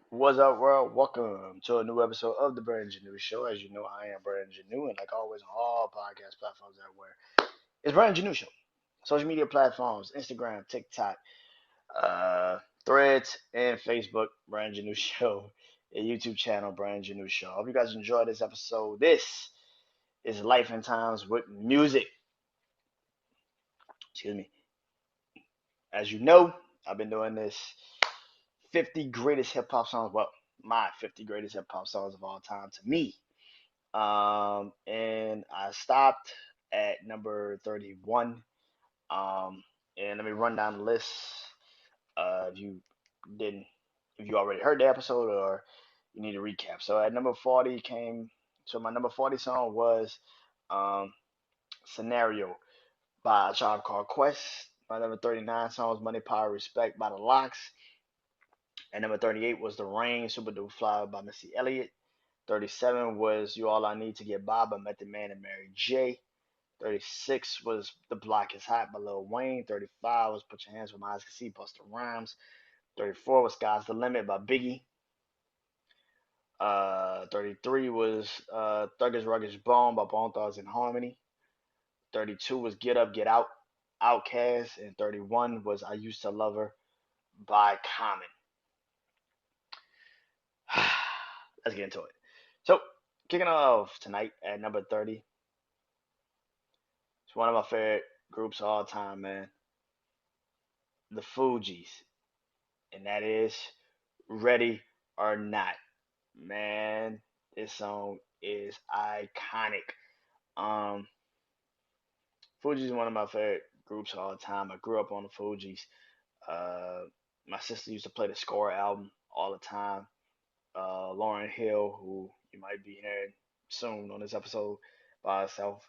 What's up, world? Welcome to a new episode of the BrandonJaneauShow. As you know, I am Brandon Janeau, and like always, on all podcast platforms everywhere, it's BrandonJaneauShow. Social media platforms: Instagram, TikTok, uh, Threads, and Facebook. BrandonJaneauShow, a YouTube channel, BrandonJaneauShow. Hope you guys enjoyed this episode. This is Life and Times with Music. Excuse me. As you know, I've been doing this 50 greatest hip hop songs. Well, my 50 greatest hip hop songs of all time to me. And I stopped at number 31. And let me run down the list. If you didn't, if you already heard the episode or you need a recap. So at number 40 came, so my number 40 song was um, Scenario by a Tribe Called Quest. My number 39 song was Money, Power, Respect by the Locks. And number 38 was The Rain, Super Duper Fly by Missy Elliott. 37 was You All I Need to Get By by Method Man and Mary J. 36 was The Block Is Hot by Lil Wayne. 35 was Put Your Hands Where My Eyes Can See, Busta Rhymes. 34 was Sky's the Limit by Biggie. 33 was Thuggish Ruggish Bone by Bone Thugs and Harmony. 32 was Get Up, Get Out, Outkast. And 31 was I Used to Love Her by Common. Let's get into it. So, kicking off tonight at number 30, it's one of my favorite groups of all time, man. The Fugees. And that is Ready or Not. Man, this song is iconic. Um, Fugees is one of my favorite groups of all time. I grew up on the Fugees. Uh, my sister used to play the Score album all the time. Lauren Hill, who you might be hearing soon on this episode by herself.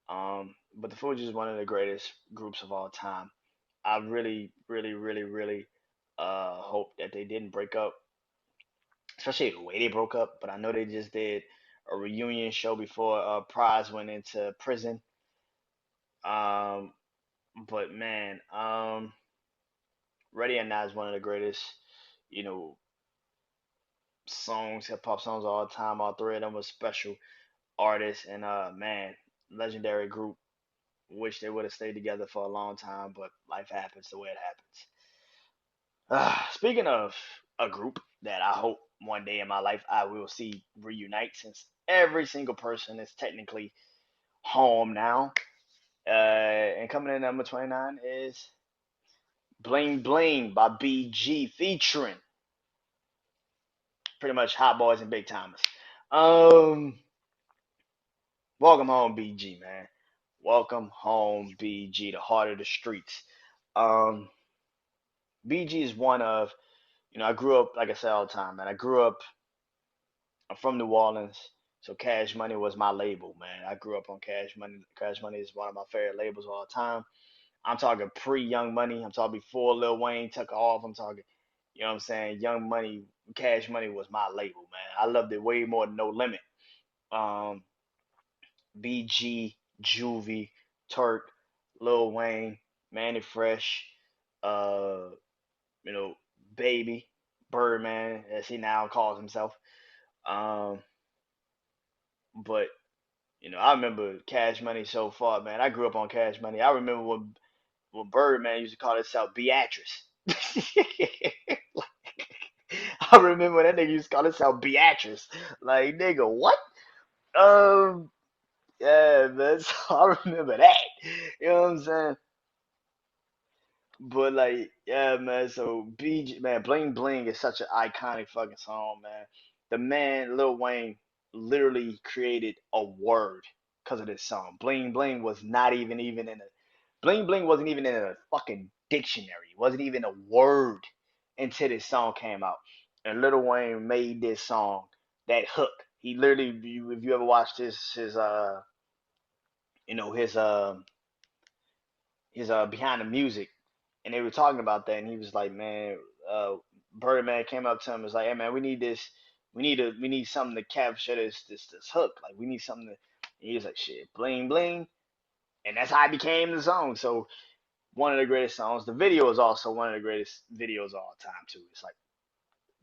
But the Fugees is one of the greatest groups of all time. I really, really, really, really hope that they didn't break up, especially the way they broke up. But I know they just did a reunion show before Prize went into prison. Um, but man, Ready or Not is one of the greatest, you know, songs, hip hop songs of all time. All three of them were special artists, and man, legendary group. Wish they would have stayed together for a long time, but life happens the way it happens. Speaking of a group that I hope one day in my life I will see reunite, since every single person is technically home now. And coming in number 29 is Bling Bling by BG featuring pretty much Hot Boys and Big Timers. Um, Welcome home, BG, man. Welcome home, BG, the heart of the streets. Um, BG is one of, I grew up, like I said all the time, man. I'm from New Orleans, so Cash Money was my label, man. I grew up on Cash Money. Cash Money is one of my favorite labels of all time. I'm talking pre Young Money. I'm talking before Lil Wayne took off. I'm talking, you know what I'm saying? Young Money, Cash Money was my label, man. I loved it way more than No Limit. Um, BG, Juvie, Turk, Lil Wayne, Manny Fresh, uh, you know, Baby, Birdman, as he now calls himself. Um, but I remember Cash Money so far, man. I grew up on Cash Money. I remember when Birdman used to call himself Beatrice. I remember when that nigga used to call himself Beatrice. Like, nigga, what? Um, yeah, man. So I remember that. You know what I'm saying? But like, yeah, man. So BG, man, Bling Bling is such an iconic fucking song, man. The man, Lil Wayne, literally created a word because of this song. Bling Bling was not even in a Bling Bling wasn't even in a fucking dictionary. It wasn't even a word until this song came out. And Lil Wayne made this song that hook. He literally, if you ever watched his his behind the music, and they were talking about that, and he was like, man, Birdman came up to him and was like, hey man, we need this, we need something to capture this hook, like we need something to. And he was like, shit, bling bling, and that's how it became the song. So one of the greatest songs. The video is also one of the greatest videos of all time too. It's like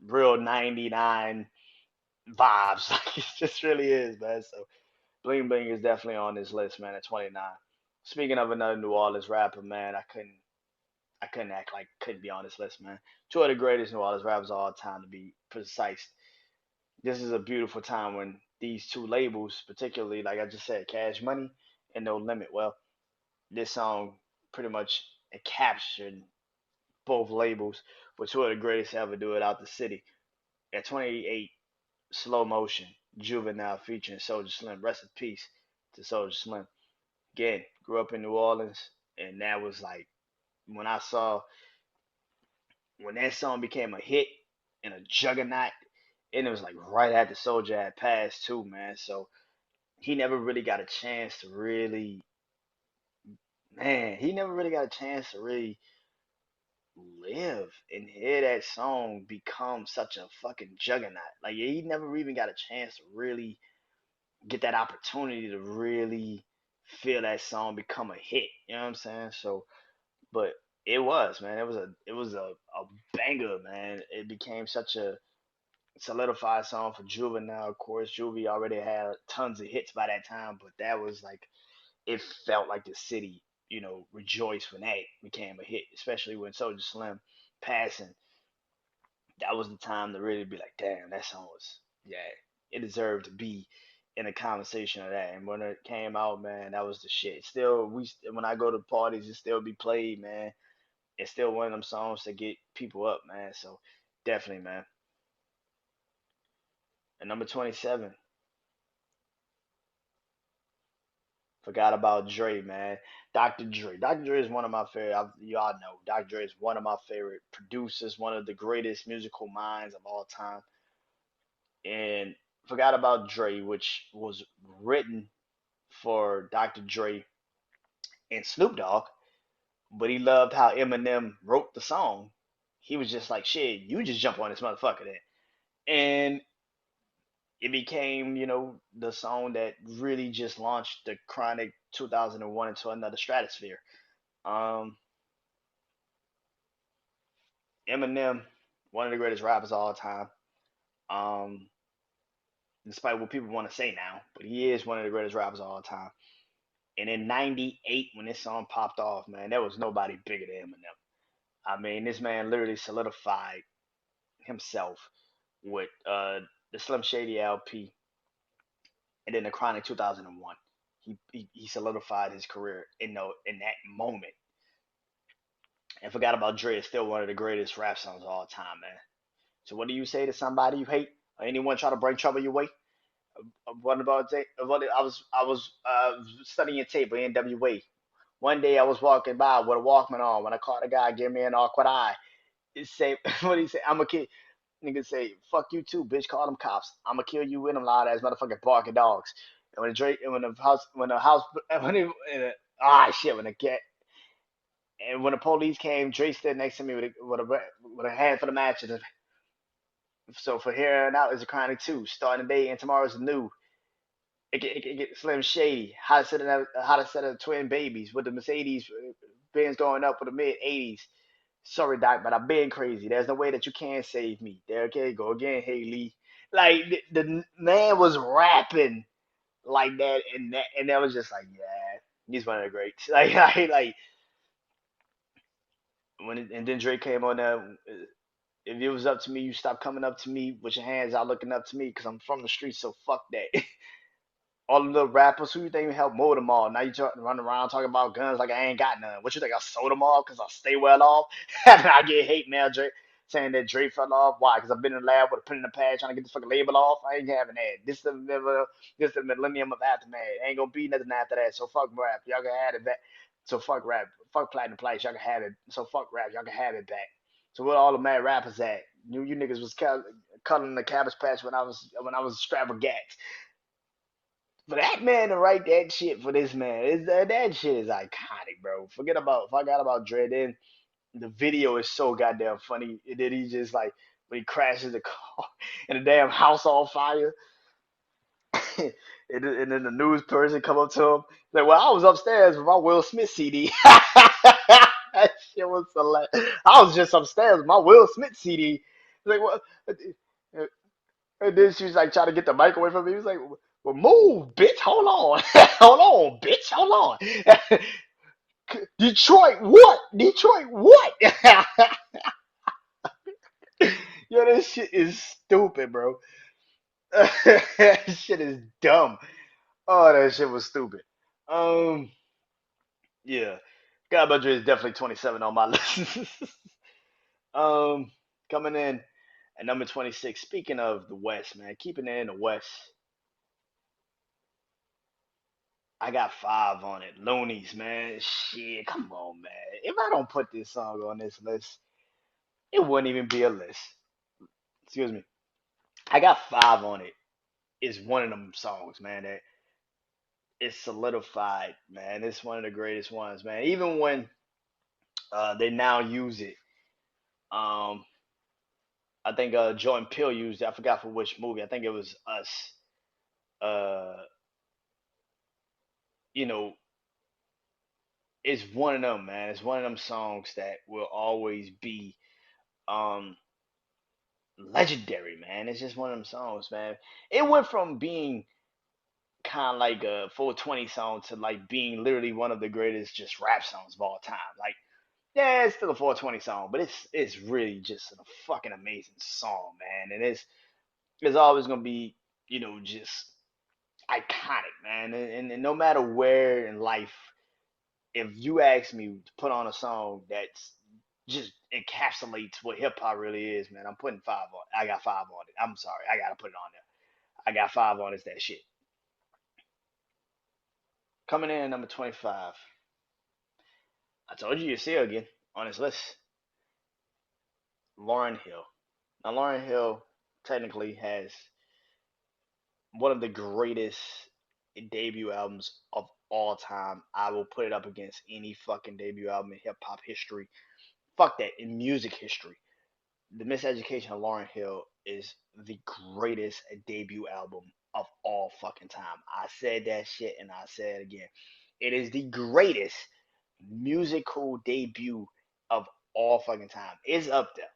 real 99 vibes. Like it just really is, man. So Bling Bling is definitely on this list, man, at 29. Speaking of another New Orleans rapper, man, I couldn't act like couldn't be on this list, man. Two of the greatest New Orleans rappers of all time, to be precise. This is a beautiful time when these two labels, particularly like I just said, Cash Money and No Limit. Well, this song pretty much captured both labels, but two of the greatest to ever do it out the city. At 28, Slow Motion, Juvenile featuring Soldier Slim. Rest in peace to Soldier Slim. Again, grew up in New Orleans, and that was like when I saw when that song became a hit and a juggernaut, and it was like right after Soldier had passed too, man. So he never really got a chance to really, man, he never really got a chance to really live and hear that song become such a fucking juggernaut. Like he never even got a chance to really get that opportunity to really feel that song become a hit. You know what I'm saying? So, but it was, man. It was a banger, man. It became such a solidified song for Juvenile. Of course, Juvie already had tons of hits by that time, but that was like it felt like the city, rejoiced when that became a hit, especially when Soldier Slim passing. That was the time to really be like, damn, that song was, yeah, it deserved to be in a conversation of that. And when it came out, man, that was the shit. Still, when I go to parties, it still be played, man. It's still one of them songs to get people up, man. So definitely, man. And number 27, forgot about Dre, man. Dr. Dre. Dr. Dre is one of my favorite. Y'all know Dr. Dre is one of my favorite producers, one of the greatest musical minds of all time. And forgot about Dre, which was written for Dr. Dre and Snoop Dogg, but he loved how Eminem wrote the song. He was just like, shit, you just jump on this motherfucker then. And it became, the song that really just launched the Chronic 2001 into another stratosphere. Um, Eminem, one of the greatest rappers of all time. Um, Despite what people want to say now, but he is one of the greatest rappers of all time. And in '98, when this song popped off, man, there was nobody bigger than Eminem. I mean, this man literally solidified himself with the Slim Shady LP and then the Chronic 2001. He solidified his career in that moment. And forgot about Dre is still one of the greatest rap songs of all time, man. So what do you say to somebody you hate or anyone try to bring trouble your way? What about I was studying tape with NWA. One day I was walking by with a Walkman on when I caught a guy give me an awkward eye. It say what do you say? I'm a kid. Nigga say, fuck you too, bitch. Call them cops. I'ma kill you with them loud ass motherfucking barking dogs. And when the cat, and when the police came, Dre stood next to me with a hand for the match. So for here and out is a chronic too. Starting the day and tomorrow's new. It get Slim Shady. How to set up twin babies with the Mercedes Benz going up with the mid 80s. Sorry, Doc, but I've been crazy. There's no way that you can save me. There, okay, go again, Haley. Like the man was rapping like that, and that was just like, yeah, he's one of the greats. Like and then Drake came on there. If it was up to me, you stop coming up to me with your hands out looking up to me because I'm from the streets, so fuck that. All the little rappers, who you think helped mold them all? Now you run around talking about guns like I ain't got none. What you think I sold them all because I stay well off? And I get hate mail Drake saying that Drake fell off. Why? Because I've been in the lab with a pen in the pad trying to get this fucking label off. I ain't having that. This the millennium of aftermath. Ain't gonna be nothing after that. So fuck rap. Y'all can have it back. So fuck rap. Fuck platinum plaques. Y'all can have it. So fuck rap. Y'all can have it back. So where all the mad rappers at? You niggas was cutting the cabbage patch when I was extravagant. For that man to write that shit for this man, that shit is iconic, bro. Forgot about Dre. Then the video is so goddamn funny. And then he just like when he crashes the car and the damn house on fire, and then the news person come up to him like, "Well, I was upstairs with my Will Smith CD." That shit was hilarious. I was just upstairs with my Will Smith CD. like, what? And then she's like trying to get the mic away from me. He was like, well, move, bitch. Hold on. Hold on, bitch. Hold on. Detroit, what? Detroit, what? Yo, this shit is stupid, bro. That shit is dumb. Oh, that shit was stupid. Um, yeah. God Madrid is definitely 27 on my list. um, Coming in at number 26. Speaking of the West, man, keeping it in the West, I got five on it. Loonies, man. Shit, come on, man. If I don't put this song on this list, it wouldn't even be a list. Excuse me. I got five on it. It's one of them songs, man, that it's solidified, man. It's one of the greatest ones, man. Even when they now use it, um, I think Jordan Peele used it. I forgot for which movie. I think it was Us. Uh, you know, it's one of them, man. It's one of them songs that will always be um legendary, man. It's just one of them songs, man. It went from being kind of like a 420 song to like being literally one of the greatest just rap songs of all time. Like, yeah, it's still a 420 song, but it's really just a fucking amazing song, man. And it's always gonna be, just iconic, man. And no matter where in life, if you ask me to put on a song that's just encapsulates what hip hop really is, man, I'm putting five on. I got five on it. I'm sorry, I gotta put it on there. I got five on. It's that shit. Coming in at number 25. I told you see her again on this list. Lauren Hill. Now Lauren Hill technically has one of the greatest debut albums of all time. I will put it up against any fucking debut album in hip hop history. Fuck that, in music history. The Miseducation of Lauren Hill is the greatest debut album of all fucking time. I said that shit and I say it again. It is the greatest musical debut of all fucking time. It's up there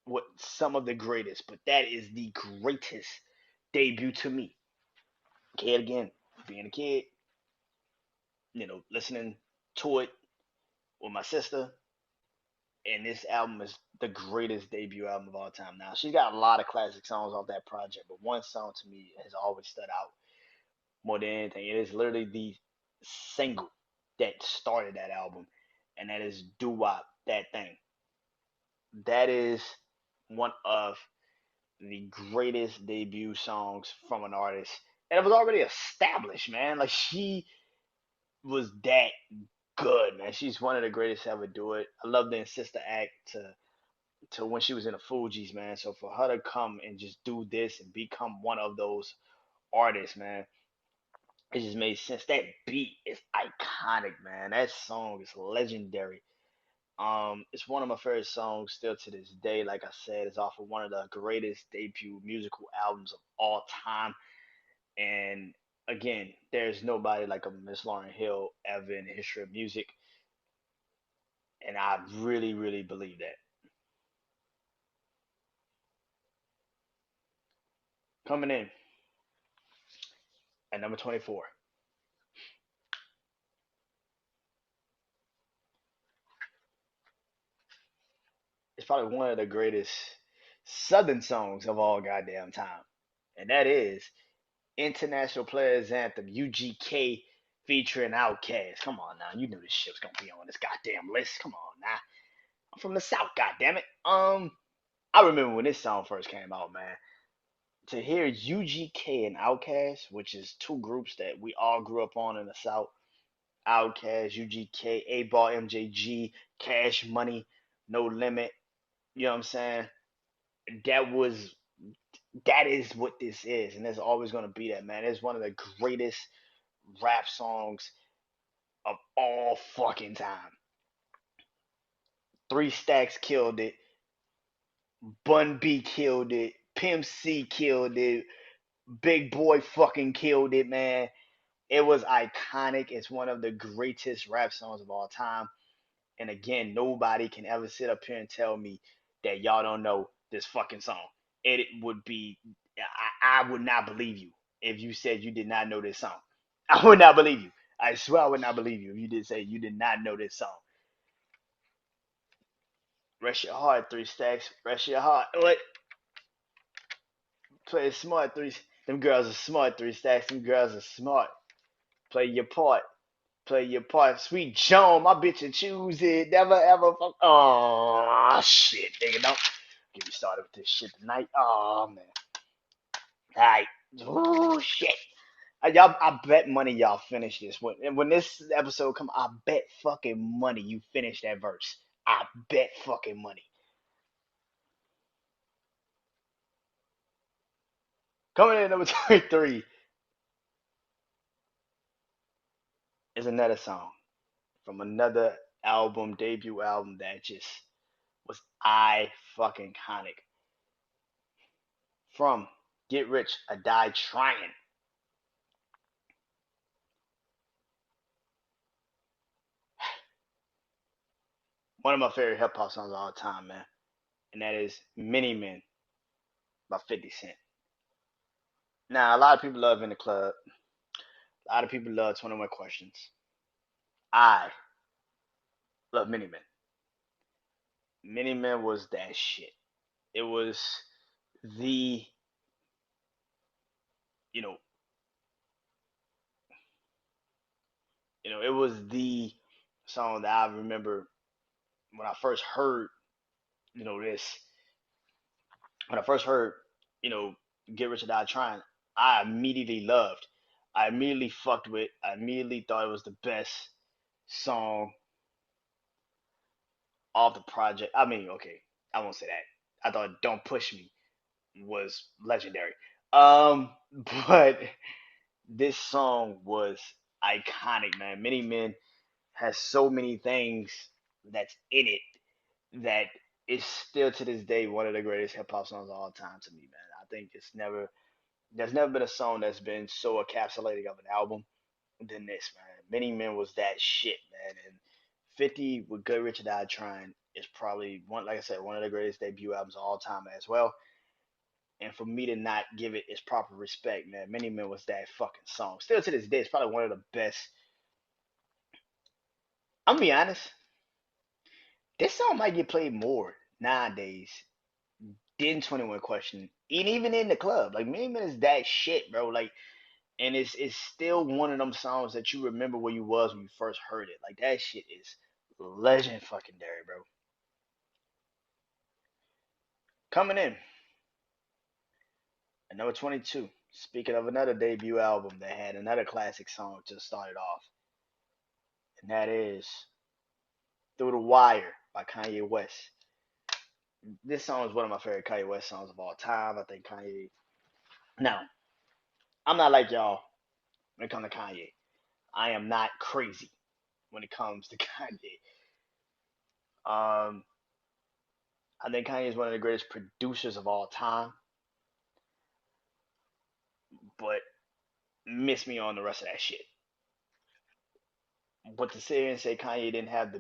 with some of the greatest, but that is the greatest debut to me. Kid again, being a kid, listening to it with my sister, and this album is the greatest debut album of all time. Now she's got a lot of classic songs off that project, but one song to me has always stood out more than anything. It is literally the single that started that album, and that is "Doo Wop That Thing." That is one of the greatest debut songs from an artist, and it was already established, man. Like she was that good, man. She's one of the greatest to ever do it. I love the sister act to when she was in the Fugees, man. So for her to come and just do this and become one of those artists, man, it just made sense. That beat is iconic, man. That song is legendary. It's one of my favorite songs still to this day. Like I said, it's off of one of the greatest debut musical albums of all time. And again, there's nobody like a Miss Lauryn Hill ever in the history of music, and I really, really believe that. Coming in at number 24, it's probably one of the greatest Southern songs of all goddamn time, and that is International Players Anthem (UGK) featuring Outkast. Come on now, you knew this shit was gonna be on this goddamn list. Come on now, I'm from the South, goddamn it. I remember when this song first came out, man. To hear UGK and Outkast, which is two groups that we all grew up on in the South. Outkast, UGK, A Ball, MJG, Cash Money, No Limit. You know what I'm saying? That was that is what this is, and it's always gonna be that, man. It's one of the greatest rap songs of all fucking time. Three Stacks killed it. Bun B killed it. Pimp C killed it. Big Boy fucking killed it, man. It was iconic. It's one of the greatest rap songs of all time. And again, nobody can ever sit up here and tell me that y'all don't know this fucking song. It would be, I would not believe you if you said you did not know this song. I would not believe you. I swear I would not believe you if you did say you did not know this song. Rest your heart, three stacks. Rest your heart. What? Play smart, three. Them girls are smart, three stacks. Them girls are smart. Play your part. Play your part. Sweet Joan, my bitch and choose it. Never ever fuck. Oh shit, nigga, don't get me started with this shit tonight. Oh man. Alright. Oh shit. I bet money y'all finish this. When this episode come, I bet fucking money you finish that verse. I bet fucking money. Coming in at number 23 is another song from another album, debut album that just was I fucking iconic. From Get Rich or Die Trying. One of my favorite hip hop songs of all time, man. And that is Many Men by 50 Cent. Now, a lot of people love In the Club. A lot of people love 21 Questions. I love Many Men. Many Men was that shit. It was the, you know, it was the song that I remember when I first heard, this when I first heard, you know, Get Rich or Die Trying, I immediately loved. I immediately fucked with. I immediately thought it was the best song off the project. I mean, okay, I won't say that. I thought "Don't Push Me" was legendary. Um, but this song was iconic, man. Many Men has so many things that's in it that is still to this day one of the greatest hip hop songs of all time to me, man. I think there's never been a song that's been so encapsulating of an album than this, man. Many Men was that shit, man. And 50 with Good Rich or Die Trying is probably one, like I said, one of the greatest debut albums of all time as well. And for me to not give it its proper respect, man, Many Men was that fucking song. Still to this day, it's probably one of the best. I'm gonna be honest, this song might get played more nowadays than 21 Question. And even in the club. Like Many Men is that shit, bro. Like, and it's still one of them songs that you remember where you was when you first heard it. Like that shit is legend fucking dairy, bro. Coming in at number 22. Speaking of another debut album that had another classic song to start it off, and that is "Through the Wire" by Kanye West. This song is one of my favorite Kanye West songs of all time. I think Kanye. Now, I'm not like y'all when it comes to Kanye. I am not crazy when it comes to Kanye. Um, I think Kanye is one of the greatest producers of all time, but miss me on the rest of that shit. But to sit here and say Kanye didn't have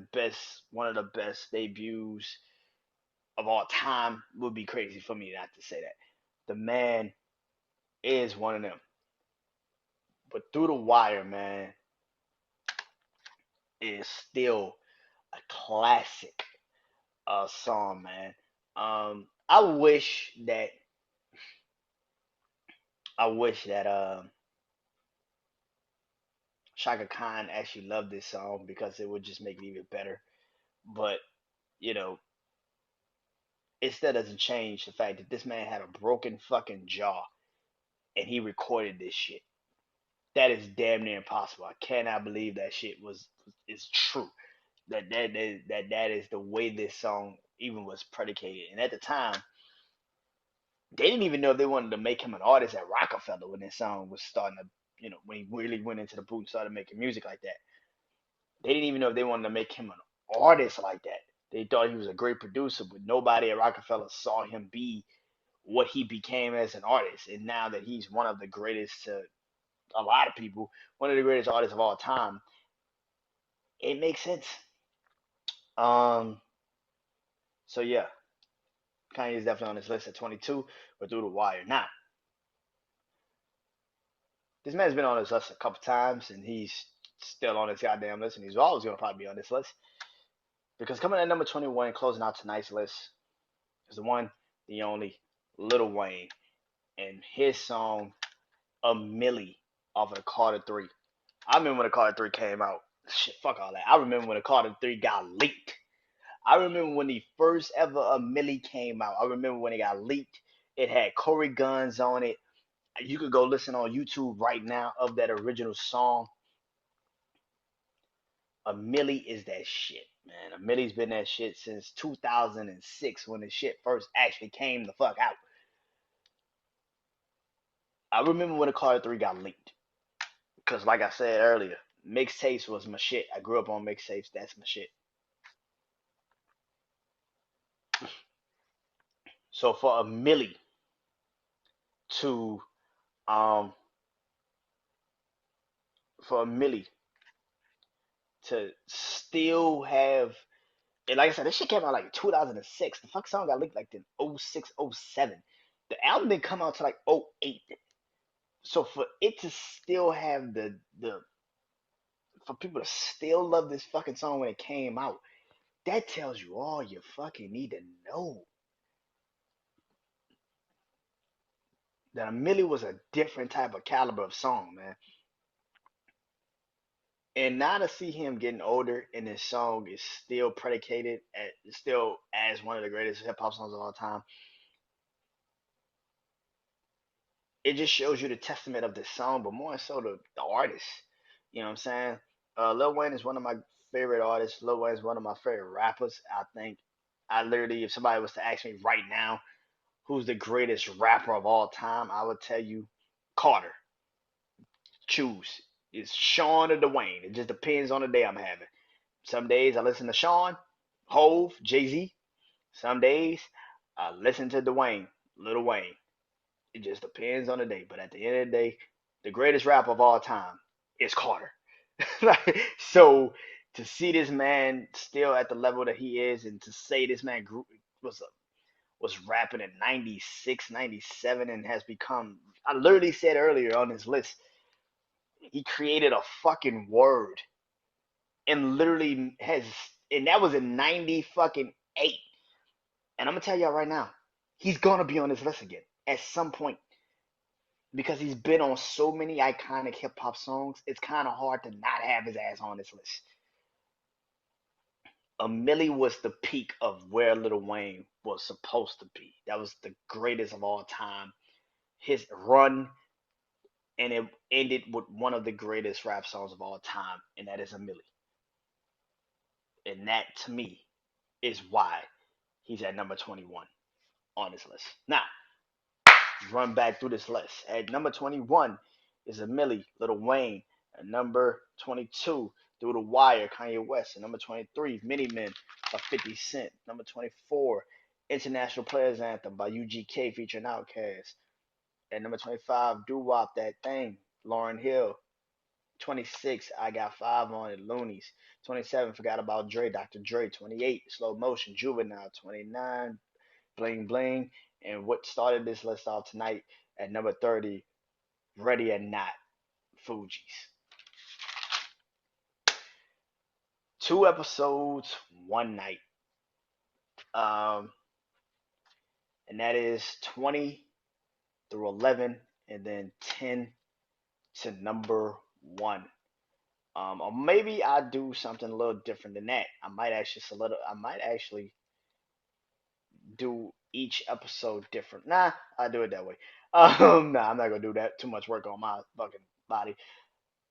one of the best debuts of all time would be crazy for me not to say that. The man is one of them. But Through the Wire, man, is still a classic song, man. I wish that Shaka Khan actually loved this song because it would just make it even better. But you know, it still doesn't change the fact that this man had a broken fucking jaw and he recorded this shit. That is damn near impossible. I cannot believe that shit is true. That is the way this song even was predicated. And at the time, they didn't even know if they wanted to make him an artist at Rockefeller when this song was starting to, when he really went into the booth and started making music like that. They didn't even know if they wanted to make him an artist like that. They thought he was a great producer, but nobody at Rockefeller saw him be what he became as an artist. And now that he's one of the greatest to a lot of people, one of the greatest artists of all time, it makes sense. Um, so yeah, Kanye is definitely on this list at 22, but Through the Wire. Now, this man's been on this list a couple times, and he's still on this goddamn list, and he's always gonna probably be on this list because coming at number 21, closing out tonight's list is the one, the only Lil Wayne, and his song "A Millie" off of the Carter 3. I remember when the Carter 3 came out. Shit, fuck all that. I remember when the Carter 3 got leaked. I remember when the first ever A Millie came out. I remember when it got leaked. It had Corey Guns on it. You could go listen on YouTube right now of that original song. A Millie is that shit, man. A Millie's been that shit since 2006 when the shit first actually came the fuck out. I remember when the Carter 3 got leaked. Because, like I said earlier, mixtapes was my shit. I grew up on mixtapes. That's my shit. So for a Millie to um for a Millie to still have, and like I said, this shit came out like 2006. The fuck song got leaked like in 06, 07. The album didn't come out till like 08. So for it to still have the for people to still love this fucking song when it came out, that tells you all you fucking need to know. That a Millie was a different type of caliber of song, man. And now to see him getting older and his song is still predicated at still as one of the greatest hip hop songs of all time, it just shows you the testament of this song, but more so the artist. You know what I'm saying? Lil Wayne is one of my favorite artists. Lil Wayne is one of my favorite rappers. I think I literally, if somebody was to ask me right now who's the greatest rapper of all time, I would tell you Carter. Choose. It's Sean or Dwayne. It just depends on the day I'm having. Some days I listen to Sean, Hove, Jay Z. Some days I listen to Dwayne, Lil Wayne. It just depends on the day. But at the end of the day, the greatest rapper of all time is Carter. So to see this man still at the level that he is, and to say this man was was rapping in 96, 97, and has become, I literally said earlier on this list, he created a fucking word and literally has, and that was in 90 fucking 8. And I'm gonna tell y'all right now, he's gonna be on this list again at some point because he's been on so many iconic hip hop songs. It's kind of hard to not have his ass on this list. A Millie was the peak of where Lil Wayne was supposed to be. That was the greatest of all time. His run, and it ended with one of the greatest rap songs of all time, and that is A Millie. And that to me is why he's at number 21 on this list. Now, run back through this list. At number 21 is A Millie, Lil Wayne. At number 22, Through the Wire, Kanye West. At number 23, Many Men by 50 Cent. Number 24, International Players Anthem by UGK featuring Outkast. At number 25, Doo Wop That Thing, Lauryn Hill. 26, I Got Five on It, Loonies. 27, Forgot About Dre, Dr. Dre. 28, Slow Motion, Juvenile. 29, Bling Bling. And what started this list off tonight at number 30, Ready or Not, Fugees. 2 episodes, one night. Um, and that is 20 through 11, and then 10 to number 1. Or maybe I do something a little different than that. I might actually do each episode different. Nah, I do it that way. Nah, I'm not gonna do that. Too much work on my fucking body.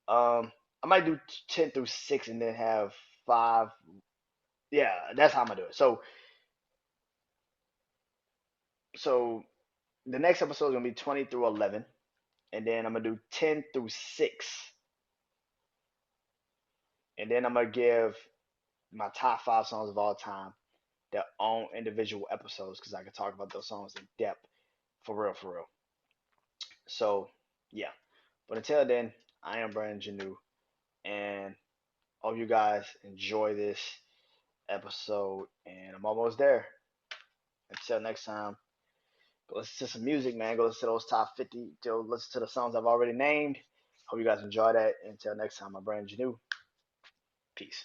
I might do 10 through 6 and then have 5. Yeah, that's how I'm gonna do it. So the next episode is gonna be 20 through 11, and then I'm gonna do 10 through 6, and then I'm gonna give my top 5 songs of all time their own individual episodes because I can talk about those songs in depth, for real, for real. So yeah, but until then, I am Brandon Janeau, and hope you guys enjoy this episode, and I'm almost there. Until next time, go listen to some music, man. Go listen to those top 50. Go listen to the songs I've already named. Hope you guys enjoy that. Until next time, my brand Janu. Peace.